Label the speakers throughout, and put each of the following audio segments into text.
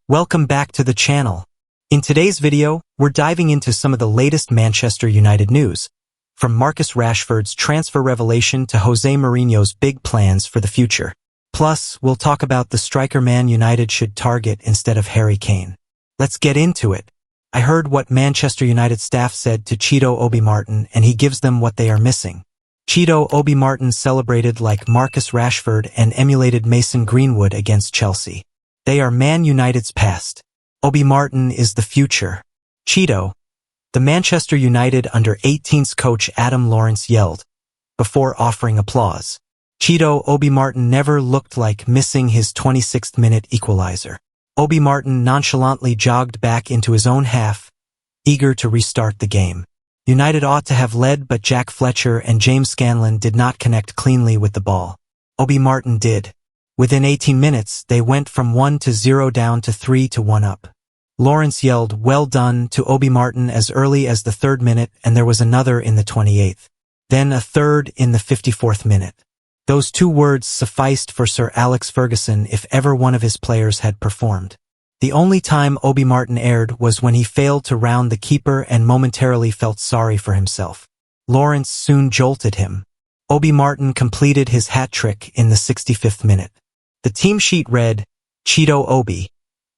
Speaker 1: Welcome back to the channel. In today's video, we're diving into some of the latest Manchester United news, from Marcus Rashford's transfer revelation to Jose Mourinho's big plans for the future. Plus, we'll talk about the striker Man United should target instead of Harry Kane. Let's get into it. I heard what Manchester United staff said to Chido Obi-Martin, and he gives them what they are missing. Chido Obi-Martin celebrated like Marcus Rashford and emulated Mason Greenwood against Chelsea. They are Man United's past. Obi-Martin is the future. Chido, the Manchester United under-18s coach Adam Lawrence yelled, before offering applause. Chido Obi-Martin never looked like missing his 26th minute equalizer. Obi-Martin nonchalantly jogged back into his own half, eager to restart the game. United ought to have led, but Jack Fletcher and James Scanlon did not connect cleanly with the ball. Obi-Martin did. Within 18 minutes, they went from 1-0 down to 3-1 up. Lawrence yelled, "Well done," to Obi-Martin as early as the 3rd minute, and there was another in the 28th. Then a third in the 54th minute. Those 2 words sufficed for Sir Alex Ferguson if ever one of his players had performed. The only time Obi-Martin erred was when he failed to round the keeper and momentarily felt sorry for himself. Lawrence soon jolted him. Obi-Martin completed his hat-trick in the 65th minute. The team sheet read, Chido Obi,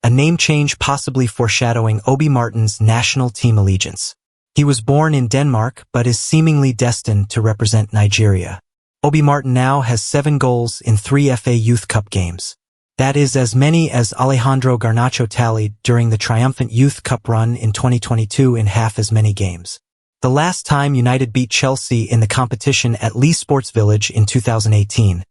Speaker 1: a name change possibly foreshadowing Obi-Martin's national team allegiance. He was born in Denmark but is seemingly destined to represent Nigeria. Obi-Martin now has 7 goals in 3 FA Youth Cup games. That is as many as Alejandro Garnacho tallied during the triumphant Youth Cup run in 2022 in half as many games. The last time United beat Chelsea in the competition at Lee Sports Village in 2018,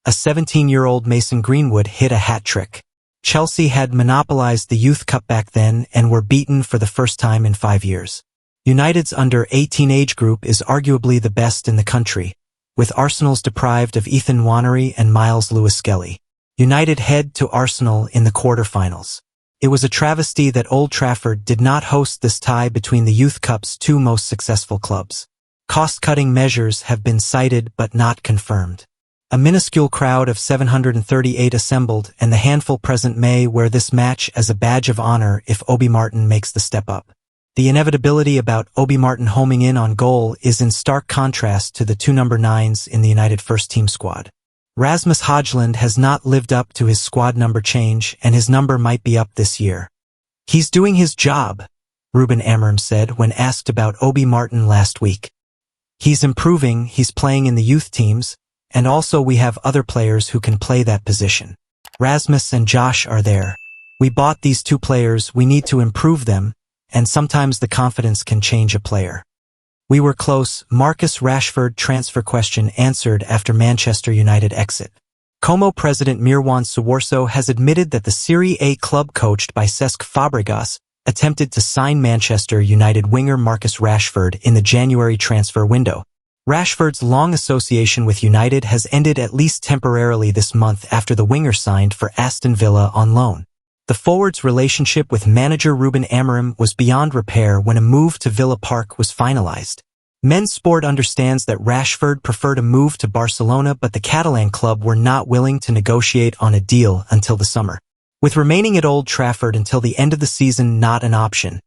Speaker 1: a 17-year-old Mason Greenwood hit a hat-trick. Chelsea had monopolized the Youth Cup back then and were beaten for the first time in 5 years. United's under-18 age group is arguably the best in the country, with Arsenal's deprived of Ethan Nwaneri and Miles Lewis-Skelly. United head to Arsenal in the quarter-finals. It was a travesty that Old Trafford did not host this tie between the Youth Cup's 2 most successful clubs. Cost-cutting measures have been cited but not confirmed. A minuscule crowd of 738 assembled, and the handful present may wear this match as a badge of honor if Obi-Martin makes the step up. The inevitability about Obi-Martin homing in on goal is in stark contrast to the 2 number 9s in the United first-team squad. Rasmus Højlund has not lived up to his squad number change, and his number might be up this year. He's doing his job, Ruben Amorim said when asked about Obi-Martin last week. He's improving, he's playing in the youth teams, and also we have other players who can play that position. Rasmus and Josh are there. We bought these 2 players, we need to improve them, and sometimes the confidence can change a player. We were close. Marcus Rashford transfer question answered after Manchester United exit. Como president Mirwan Suwarso has admitted that the Serie A club coached by Cesc Fabregas attempted to sign Manchester United winger Marcus Rashford in the January transfer window. Rashford's long association with United has ended at least temporarily this month after the winger signed for Aston Villa on loan. The forward's relationship with manager Ruben Amorim was beyond repair when a move to Villa Park was finalized. Men's Sport understands that Rashford preferred a move to Barcelona, but the Catalan club were not willing to negotiate on a deal until the summer. With remaining at Old Trafford until the end of the season not an option,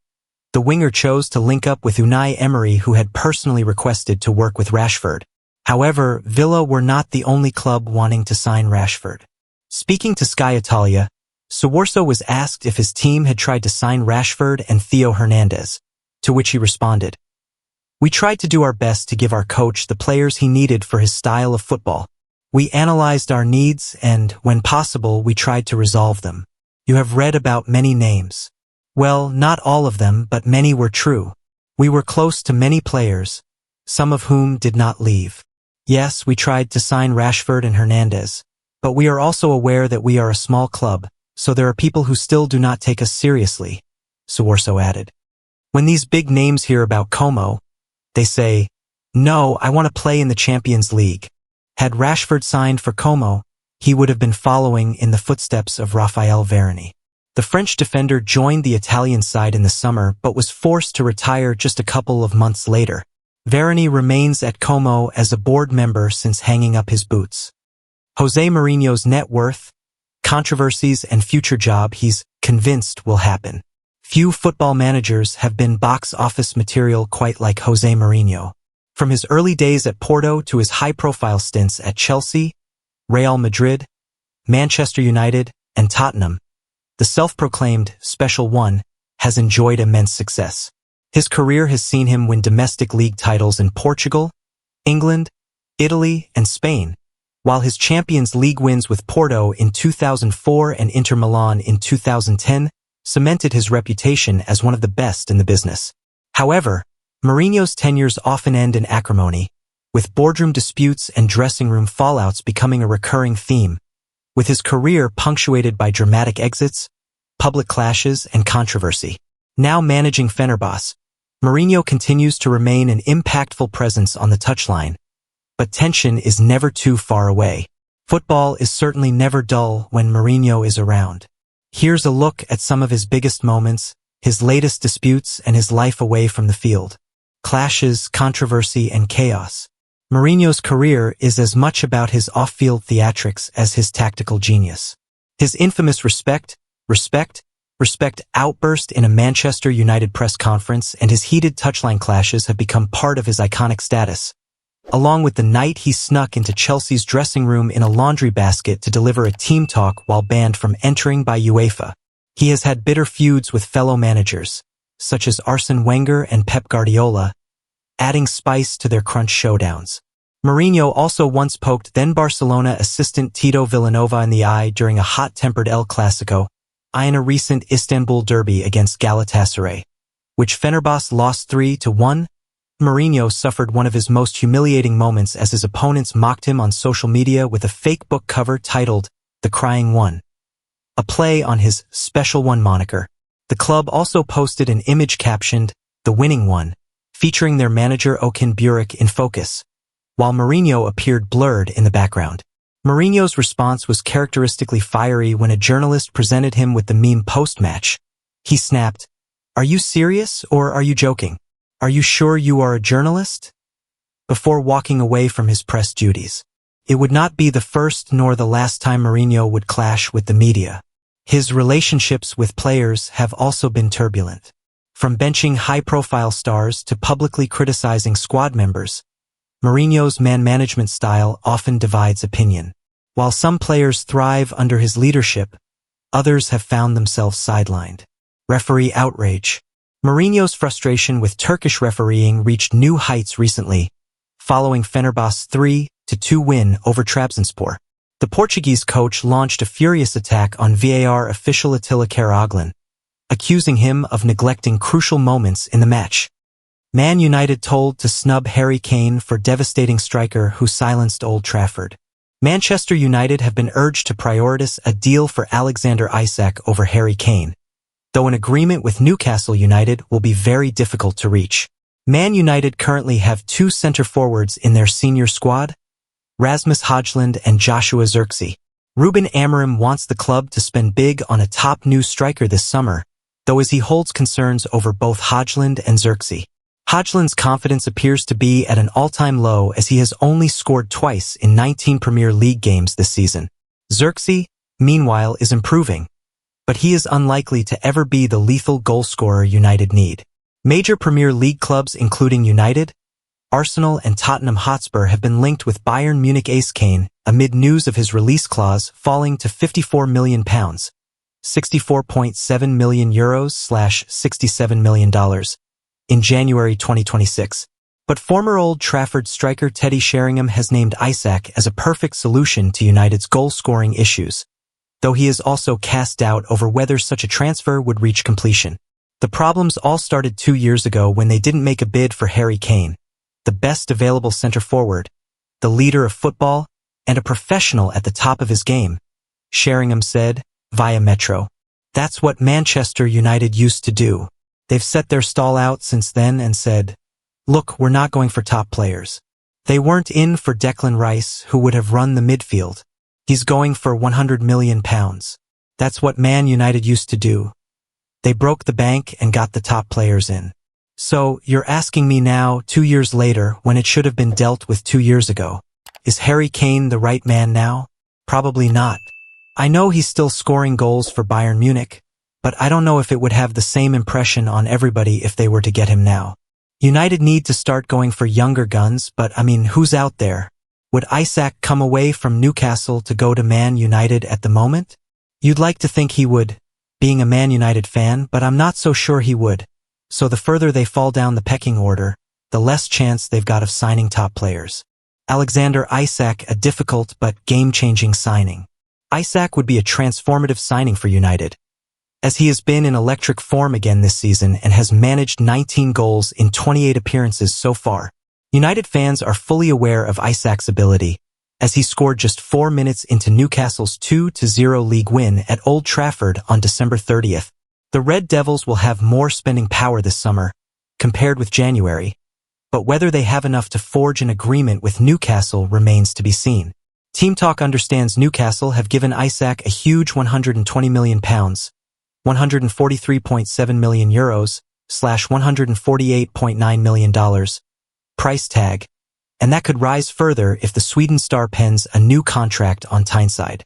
Speaker 1: the winger chose to link up with Unai Emery, who had personally requested to work with Rashford. However, Villa were not the only club wanting to sign Rashford. Speaking to Sky Italia, Suwarso was asked if his team had tried to sign Rashford and Theo Hernandez, to which he responded, "We tried to do our best to give our coach the players he needed for his style of football. We analyzed our needs and, when possible, we tried to resolve them. You have read about many names. Well, not all of them, but many were true. We were close to many players, some of whom did not leave. Yes, we tried to sign Rashford and Hernandez, but we are also aware that we are a small club, so there are people who still do not take us seriously," Suwarso added. When these big names hear about Como, they say, "No, I want to play in the Champions League." Had Rashford signed for Como, he would have been following in the footsteps of Raphael Varane. The French defender joined the Italian side in the summer but was forced to retire just a couple of months later. Varane remains at Como as a board member since hanging up his boots. Jose Mourinho's net worth, controversies, and future job he's convinced will happen. Few football managers have been box office material quite like Jose Mourinho. From his early days at Porto to his high-profile stints at Chelsea, Real Madrid, Manchester United, and Tottenham, the self-proclaimed Special One has enjoyed immense success. His career has seen him win domestic league titles in Portugal, England, Italy, and Spain, while his Champions League wins with Porto in 2004 and Inter Milan in 2010 cemented his reputation as one of the best in the business. However, Mourinho's tenures often end in acrimony, with boardroom disputes and dressing room fallouts becoming a recurring theme, with his career punctuated by dramatic exits, public clashes, and controversy. Now managing Fenerbahce, Mourinho continues to remain an impactful presence on the touchline, but tension is never too far away. Football is certainly never dull when Mourinho is around. Here's a look at some of his biggest moments, his latest disputes, and his life away from the field. Clashes, controversy, and chaos. Mourinho's career is as much about his off-field theatrics as his tactical genius. His infamous respect outburst in a Manchester United press conference and his heated touchline clashes have become part of his iconic status, along with the night he snuck into Chelsea's dressing room in a laundry basket to deliver a team talk while banned from entering by UEFA. He has had bitter feuds with fellow managers, such as Arsene Wenger and Pep Guardiola, adding spice to their crunch showdowns. Mourinho also once poked then Barcelona assistant Tito Vilanova in the eye during a hot-tempered El Clasico in a recent Istanbul derby against Galatasaray, which Fenerbahce lost 3-1. Mourinho suffered one of his most humiliating moments as his opponents mocked him on social media with a fake book cover titled The Crying One, a play on his Special One moniker. The club also posted an image captioned The Winning One, featuring their manager Okan Buruk in focus, while Mourinho appeared blurred in the background. Mourinho's response was characteristically fiery when a journalist presented him with the meme post-match. He snapped, "Are you serious or are you joking? Are you sure you are a journalist?" before walking away from his press duties. It would not be the first nor the last time Mourinho would clash with the media. His relationships with players have also been turbulent. From benching high-profile stars to publicly criticizing squad members, Mourinho's man-management style often divides opinion. While some players thrive under his leadership, others have found themselves sidelined. Referee outrage. Mourinho's frustration with Turkish refereeing reached new heights recently, following Fenerbahce's 3-2 win over Trabzonspor. The Portuguese coach launched a furious attack on VAR official Attila Karaoglan, accusing him of neglecting crucial moments in the match. Man United told to snub Harry Kane for devastating striker who silenced Old Trafford. Manchester United have been urged to prioritize a deal for Alexander Isak over Harry Kane, though an agreement with Newcastle United will be very difficult to reach. Man United currently have two centre-forwards in their senior squad, Rasmus Højlund and Joshua Zirkzee. Ruben Amorim wants the club to spend big on a top new striker this summer, though as he holds concerns over both Højlund and Zirkzee. Højlund's confidence appears to be at an all-time low as he has only scored twice in 19 Premier League games this season. Zirkzee, meanwhile, is improving, but he is unlikely to ever be the lethal goal-scorer United need. Major Premier League clubs including United, Arsenal and Tottenham Hotspur have been linked with Bayern Munich ace Kane amid news of his release clause falling to £54 million, €64.7 million /$67 million, in January 2026. But former Old Trafford striker Teddy Sheringham has named Isak as a perfect solution to United's goal-scoring issues, though he has also cast doubt over whether such a transfer would reach completion. The problems all started 2 years ago when they didn't make a bid for Harry Kane, the best available centre-forward, the leader of football, and a professional at the top of his game, Sheringham said, via Metro. That's what Manchester United used to do. They've set their stall out since then and said, "Look, we're not going for top players." They weren't in for Declan Rice, who would have run the midfield. He's going for £100 million. That's what Man United used to do. They broke the bank and got the top players in. So, you're asking me now, 2 years later, when it should have been dealt with 2 years ago, is Harry Kane the right man now? Probably not. I know he's still scoring goals for Bayern Munich, but I don't know if it would have the same impression on everybody if they were to get him now. United need to start going for younger guns, but I mean, who's out there? Would Isak come away from Newcastle to go to Man United at the moment? You'd like to think he would, being a Man United fan, but I'm not so sure he would. So the further they fall down the pecking order, the less chance they've got of signing top players. Alexander Isak, a difficult but game-changing signing. Isak would be a transformative signing for United, as he has been in electric form again this season and has managed 19 goals in 28 appearances so far. United fans are fully aware of Isak's ability, as he scored just 4 minutes into Newcastle's 2-0 league win at Old Trafford on December 30th. The Red Devils will have more spending power this summer, compared with January, but whether they have enough to forge an agreement with Newcastle remains to be seen. Team Talk understands Newcastle have given Isak a huge £120 million, €143.7 million, $148.9 million price tag, and that could rise further if the Sweden star pens a new contract on Tyneside.